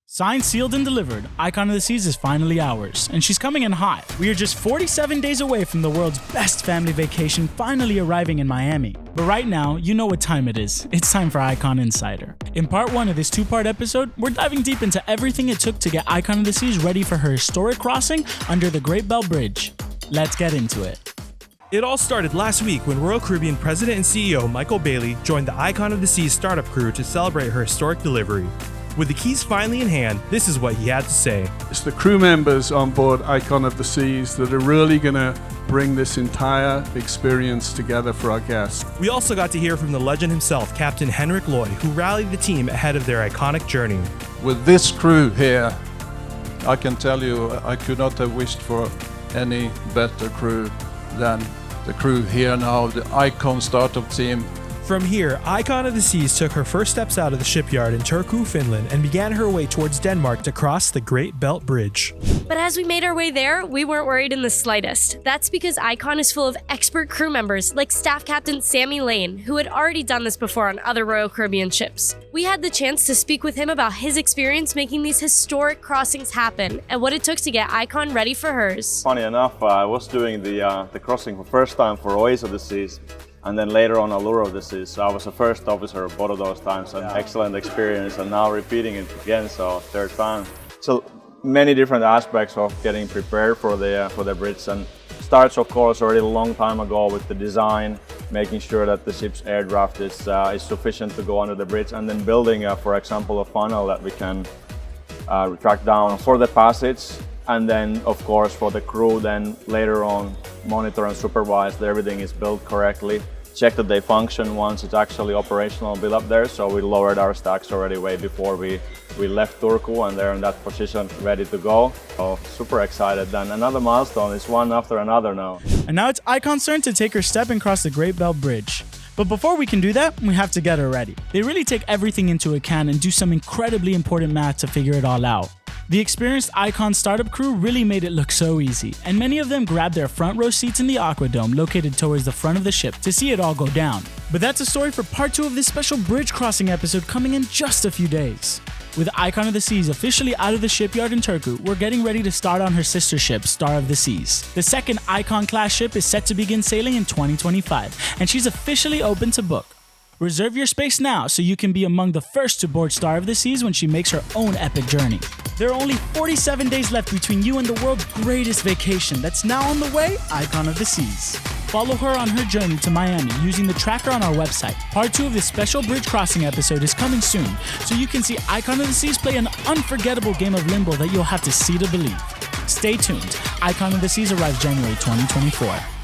Signed, sealed, and delivered, Icon of the Seas is finally ours, and she's coming in hot. We are just 47 days away from the world's best family vacation finally arriving in Miami. But right now, you know what time it is. It's time for Icon Insider. In part 1 of this 2-part episode, we're diving deep into everything it took to get Icon of the Seas ready for her historic crossing under the Great Bell Bridge. Let's get into it. It all started last week when Royal Caribbean President and CEO Michael Bailey joined the Icon of the Seas startup crew to celebrate her historic delivery. With the keys finally in hand, this is what he had to say. It's the crew members on board Icon of the Seas that are really going to bring this entire experience together for our guests. We also got to hear from the legend himself, Captain Henrik Loy, who rallied the team ahead of their iconic journey. With this crew here, I can tell you I could not have wished for any better crew than the crew here now, the Icon startup team. From here, Icon of the Seas took her first steps out of the shipyard in Turku, Finland, and began her way towards Denmark to cross the Great Belt Bridge. But as we made our way there, we weren't worried in the slightest. That's because Icon is full of expert crew members like Staff Captain Sammy Lane, who had already done this before on other Royal Caribbean ships. We had the chance to speak with him about his experience making these historic crossings happen and what it took to get Icon ready for hers. Funny enough, I was doing the crossing for first time for Oasis of the Seas, and then later on Allure of the Seas. So I was the first officer both of those times, an excellent experience, and now repeating it again, so third time. So many different aspects of getting prepared for the bridge, and starts of course already a long time ago with the design, making sure that the ship's air draft is sufficient to go under the bridge, and then building, for example, a funnel that we can track down for the passage. And then, of course, for the crew, then later on, monitor and supervise that everything is built correctly. Check that they function once it's actually operational built up there. So we lowered our stacks already way before we left Turku, and they're in that position ready to go. So super excited. Then another milestone is one after another now. And now it's Icon's turn to take her step and cross the Great Bell Bridge. But before we can do that, we have to get her ready. They really take everything into account and do some incredibly important math to figure it all out. The experienced Icon startup crew really made it look so easy, and many of them grabbed their front row seats in the Aquadome located towards the front of the ship to see it all go down. But that's a story for part 2 of this special bridge crossing episode coming in just a few days. With Icon of the Seas officially out of the shipyard in Turku, we're getting ready to start on her sister ship, Star of the Seas. The second Icon-class ship is set to begin sailing in 2025, and she's officially open to book. Reserve your space now so you can be among the first to board Star of the Seas when she makes her own epic journey. There are only 47 days left between you and the world's greatest vacation that's now on the way, Icon of the Seas. Follow her on her journey to Miami using the tracker on our website. Part 2 of this special bridge crossing episode is coming soon, so you can see Icon of the Seas play an unforgettable game of limbo that you'll have to see to believe. Stay tuned. Icon of the Seas arrives January 2024.